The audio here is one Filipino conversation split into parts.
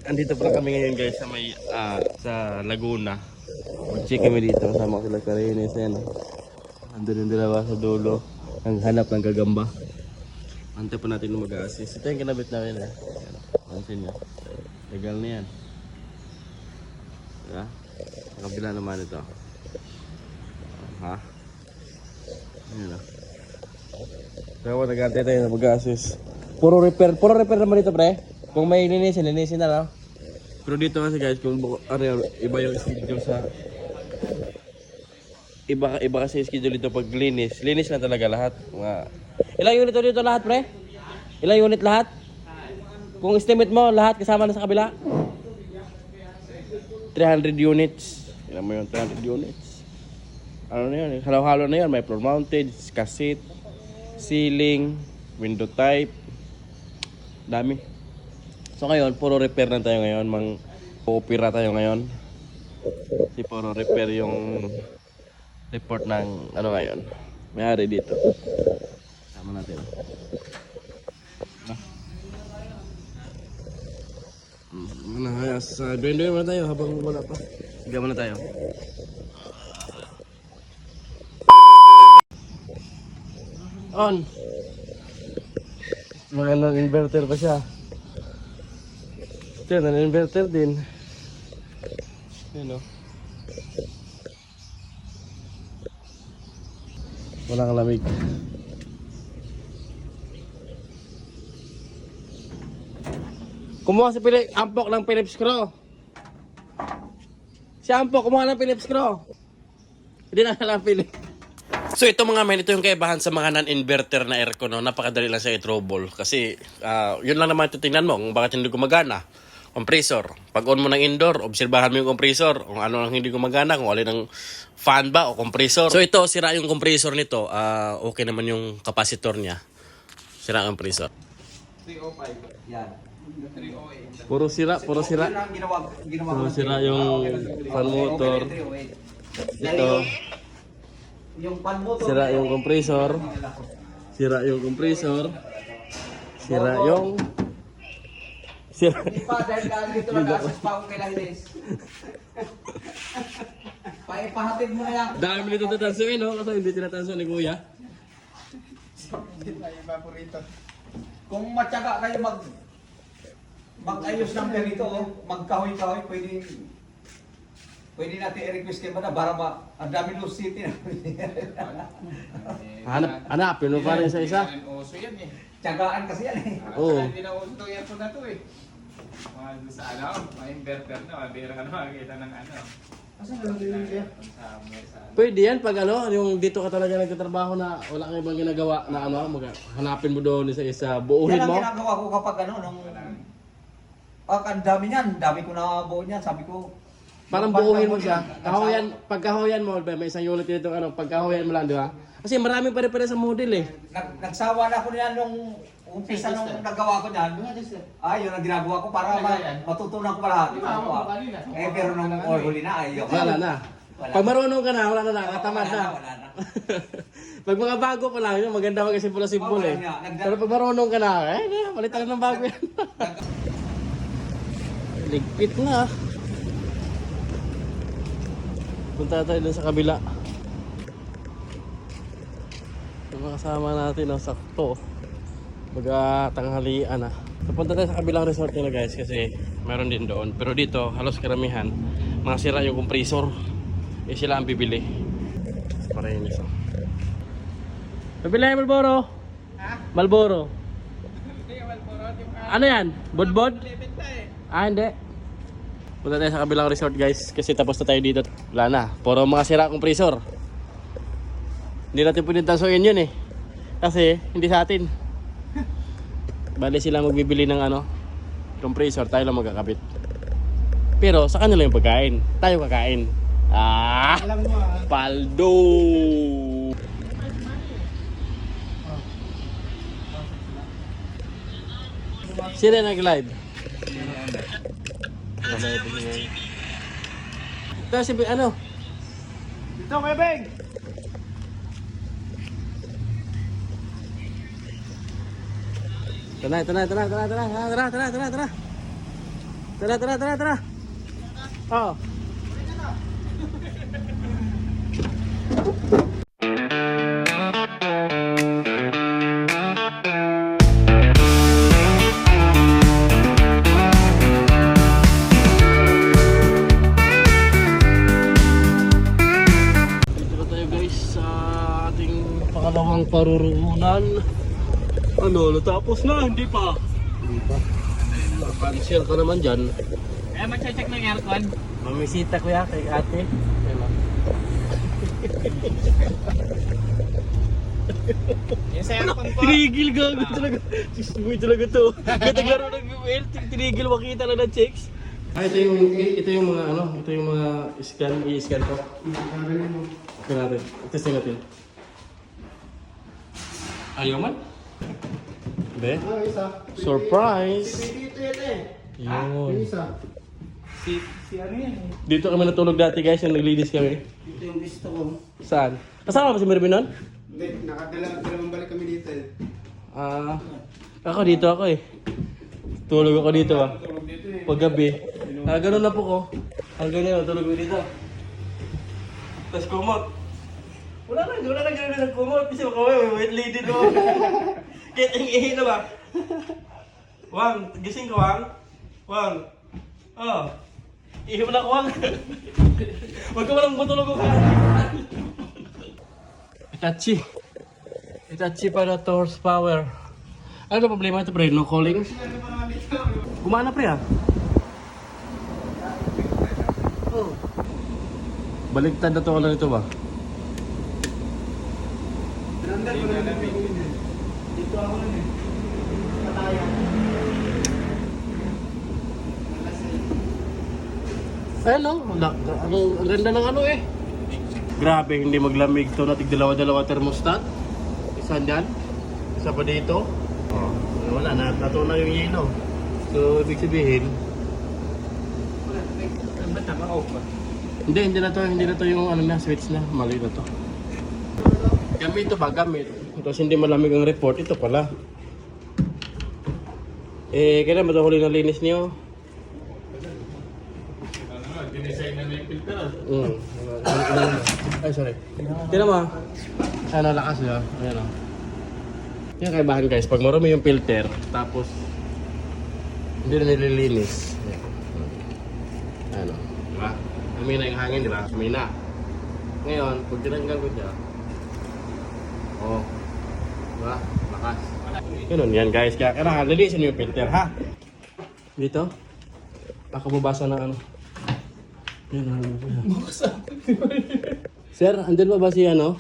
andito pala kami ngayon guys sa may sa Laguna. Mag-check kami dito kasama ko sila Karinis yan. Andun yung dalawa sa dulo. Ang hanap ng gagamba. Antay pa natin na mag-assist. Ito yung kinabit namin eh. Pansin nyo. Legal na yan. Diba? Nakabila naman ito. Ha? Ayan o. Kaya nag-antay tayo na mag-assist. Puro repair naman ito pre. Kung may linisin na lang. Pero dito kasi guys, kung ano, iba yung schedule sa iba kasi yung schedule dito pag linis lang talaga lahat. Ilang unit dito lahat pre? Ilang unit lahat? Kung estimate mo lahat kasama na sa kabila? 300 units. Ilan mo yun? 300 units. Ano na yun? Halo-halo na yun. May floor mounted, cassette, ceiling, window type. Dami. So ngayon, puro repair na tayo ngayon. Mag-opera tayo ngayon. Kasi puro repair yung report ng ano ngayon. Mayari dito. Sama natin. Sa doon muna tayo habang wala pa. Sige muna tayo. On. Magandang inverter pa siya. Ito, nan-inverter din. Yan o. Walang lamig. Kumuha si Ampok ng Philips Screw. Si Ampok kumuha ng Philips Screw. Hindi na lang Philips. So ito mga men, ito yung kaibahan sa mga non-inverter na aircon, no? Napakadali lang siya i-trouble. Kasi yun lang naman titingnan mo kung bakit hindi gumagana. Compressor. Pag on mo ng indoor, obserbahan mo yung compressor. Kung ano lang hindi gumagana, kung alin ang fan ba o compressor. So ito, sira yung compressor nito. Okay naman yung capacitor niya. Sira yung compressor. 305. Yan. 308. Puro sira. Puro sira yung fan motor. Ito. Yung fan motor. Sira yung compressor. Sira yung compressor. Sira yung... Hindi pa, dahil dito nag-assess pa ako kay Lahilis. Paipahatid mo na yan. Dami nito tatansuin, no? Kasi hindi tinatanso ni Kuya. Hindi tayo paborito. Kung matyaga kayo mag-ayos ng ganito, magkahoy-kahoy, pwede natin i-request kayo ba na para ang dami loose city na. Hanapin mo pa rin sa isa. Uso yan eh. Tyagaan kasi yan eh. Oo. Hindi na uso itong aircon na to eh. Sa ano, mga inverter na, mabira ka na makikita ng ano. Asa na lang yun kaya? Pwede yan pag ano, yung dito ka talaga nagtatrabaho na wala kang ibang ginagawa na ano, hanapin mo doon sa isa, buuhin Yan ang mo. ginagawa ko kapag ano, ang dami niyan, dami ko na buo niyan, sabi ko. Parang buuhin mo siya. Kahoyan, pagkahoyan mo, may isang unit dito ano, pagkahoyan mo lang, di ba? Kasi marami pa rin sa model eh. Nagsawa na ako niyan nung umpisa nung nagawa ko niyan. Ay, yun ang ginagawa ko para matutunan ko pa lahat. Pero nung huli na, ayoko. Wala na. Pag marunong ka na, wala na, nakatamad na. Wala na. Pag mga bago pa lang, yun, maganda mag-simple eh. Pero pag marunong ka na, palitan ng bago yan. Ligpit na. Punta tayo dun sa kabila. Yung mga kasama natin, sakto. Mag-tanghalian na. So, punta tayo sa kabilang resort nila guys kasi meron din doon. Pero dito, halos karamihan, mga sira yung compressor. Sila ang bibili. Parehin nyo. Pabili yung Malboro? Ha? Malboro. Hindi, Malboro. Ano yan? Budbod? Hindi. Punta tayo sa kabilang resort guys kasi tapos na tayo dito. Wala na. Puro mga sira compressor. Hindi natin pwedeng tansuin yun eh. Kasi hindi sa atin. Bali sila magbibili ng ano, compressor, tayo lang magkakabit. Pero sa kanila yung pagkain. Tayo kakain. Alam mo Paldo! Sino nag-live? Ito si ano? Dito, Bebeng! Tara. Tara, tara, tara, tara. Oh. Dito na tayo guys sa ating pangalawang parurungan. Ano, natapos na? Hindi pa. Hindi pa. Cancel ka naman dyan. Eh, mag-check ng aircon. Mamisita ko ya kay ate. Ano? Yung sa aircon po. Tinigil gago talaga. Sismoy talaga to. Kataglaro ng BBL, tinigil makita na ng checks. Ah, ito yung mga ano, ito yung mga scan, i-scan ko. Ito natin. Testing natin. Ayaw man? Be? Surprise! Yun. Si ano yan? Dito kami natulog dati guys, yung naglinis kami. Ito yung gusto ko. Saan? Kasama ba si Mervin nun? Hindi, dalawang balik kami dito eh. Ah, ako dito ako eh. Tulog ako dito ba? Tulog dito eh. Paggabi. Ah, ganun na po ko. Hanggang ngayon, tulog ko dito. Tapos kumot. Wala na ganun na kumot. Kasi makaway, wait lady no. Kahit ang ihi na ba? Wang, gising ka Wang? Wang. Oh. Ihi mo na Wang. Huwag ka malang matulog ko ka. Itachi. Itachi para to horsepower. Ano na problema ito pre? No calling? Gumana pre ah. Oh. Baligtad na to ano nito ba? Dito ako nun eh. Pataya. Ayun no, ang ganda ng ano eh. Grabe, hindi maglamig to na tig-dalawa-dalawa thermostat. Isa dyan, isa pa dito. Oh, wala na, natunaw yung yelo. So, ibig sabihin, Ba't naka-off ba? hindi na to yung ano na, switch na, mali na to. Gamit to ba? Gamit. Tapos hindi malamig ang report, ito pala. Eh, kailan ba ito huli na linis niyo? Dinesign na yung filter ah. Ay, sorry. Tignan mo. Ano, lakas niya. Ayan o. Yung kaibahan guys, pag marami yung filter, tapos hindi na nililinis. Ayan o. Diba? Umina yung hangin, diba? Umina. Ngayon, pag tinanggal ko siya, oh. Diba? Lakas. Ganun yan guys. Kaya kailangan lilisin yung filter, ha? Dito? Baka mabasa na ano. Yan, Sir, andun ba si ano?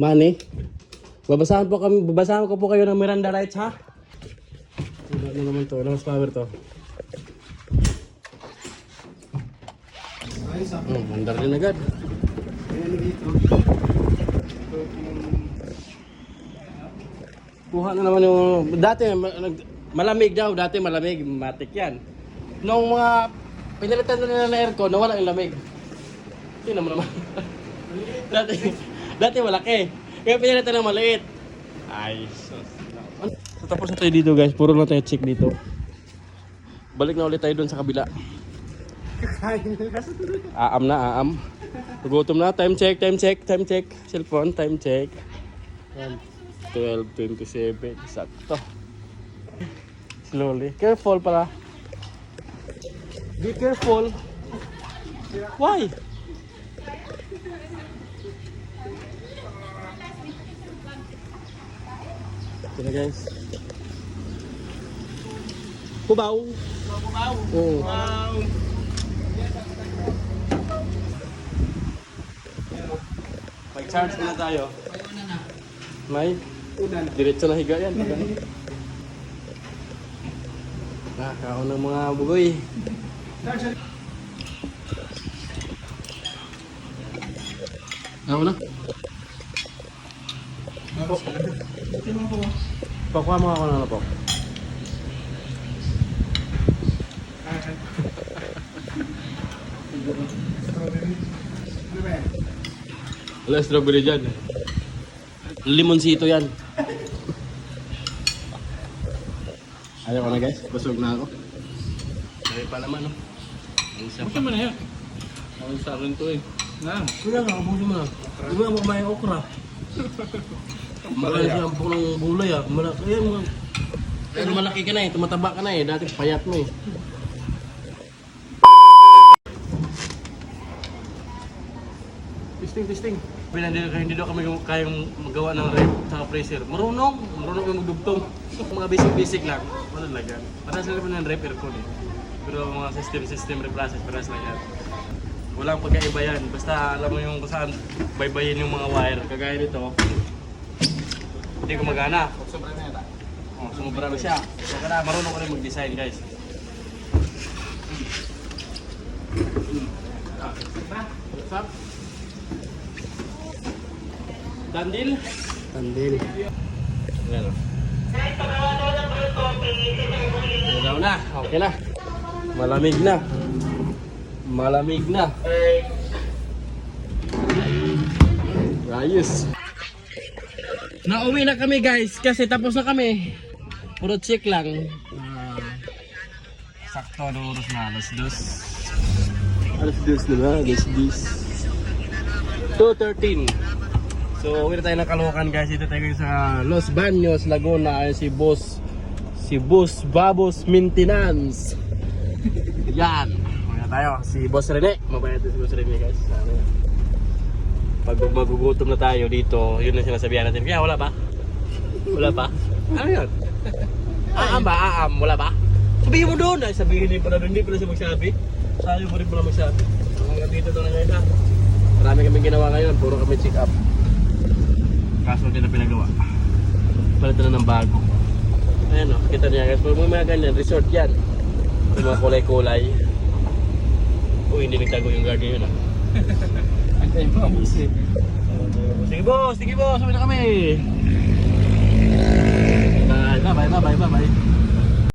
Manny? Babasahan ko po kayo ng Miranda rights, ha? Ano naman to? Ano mas power to? Ayos ah. Mandar din agad. Ayan dito. Kuha na naman yung... Dati, malamig daw. Dati malamig. Matik yan. Nung mga pinalitan na nila na aircon, nawala yung lamig. Tingnan mo naman. dati malaki. Kaya pinalitan ng maliit. Ay, sus. So, tapos na tayo dito guys. Puro na tayo check dito. Balik na ulit tayo dun sa kabila. Aam na, aam. Gutom na. Time check. Cellphone, time check. 12:27. Sakto. Slowly. Careful pala. Be careful. Why? Ito na guys. Kubaw. Oo. Wow! Mag-charge muna tayo. May? Diretso na higa yan. Kaon ng mga bugoy. Ako na. Pakuha mo ako na po. Wala strawberry dyan. Limonsito yan. Ayaw ko na guys, busog na ako. May palaman, no? Ang isa Buksan pa. mo na yan. Ako sa akin to eh. Na. Wala nga, ubusin mo na. Di ba mo kumain okra? Malaki siya ang ng gulay ah. Malaki. Pero malaki ka na eh, tumataba ka na eh. Dati payat mo eh. Testing. Hindi daw kami kayang magawa ng rep sa freezer. Marunong kami magdugtong. Mga basic lang. Wala lang yan. Parang sila naman ng rep aircon eh. Pero mga system replaces, parang lang yan. Walang pagkaiba yan. Basta alam mo yung kung saan baybayin yung mga wire. Kagaya nito. Hindi gumagana. Sobra na yan. Oh, sumubra na siya. Kaya marunong ko rin mag-design guys. What's up? Dandil? Dandil. Ayan o. Ilaw na. Okay na. Malamig na. Ayos. Nauwi na kami guys kasi tapos na kami. Puro check lang. Sakto na oras na. Alas 2 na. 2:13. So uwi na tayo ng Caloocan guys. Dito tayo sa Los Baños, Laguna. Ayun si Boss Babos Maintenance. Yan. Uwi na tayo. Si Boss Rene. Mabayad si Boss Rene guys. Pag magugutom na tayo dito, yun ang sinasabihan natin. Kaya wala pa? Ano yun? Aam, wala pa? Sabihin mo doon! Ay, sabihin din pala doon, hindi pala siya magsabi. Sabi mo rin pala magsabi. Hanggang dito to na ngayon na. Marami kami ginawa ngayon, puro kami check up. Kaso hindi na pinagawa. Palitan na ng bago. Ayan o, kita niya guys. Pag mga ganyan, resort yan. Yung mga kulay-kulay. Uy, hindi nagtago yung guardian yun ah. Ang tayo mga busi. Sige boss, uwi na kami. Bye.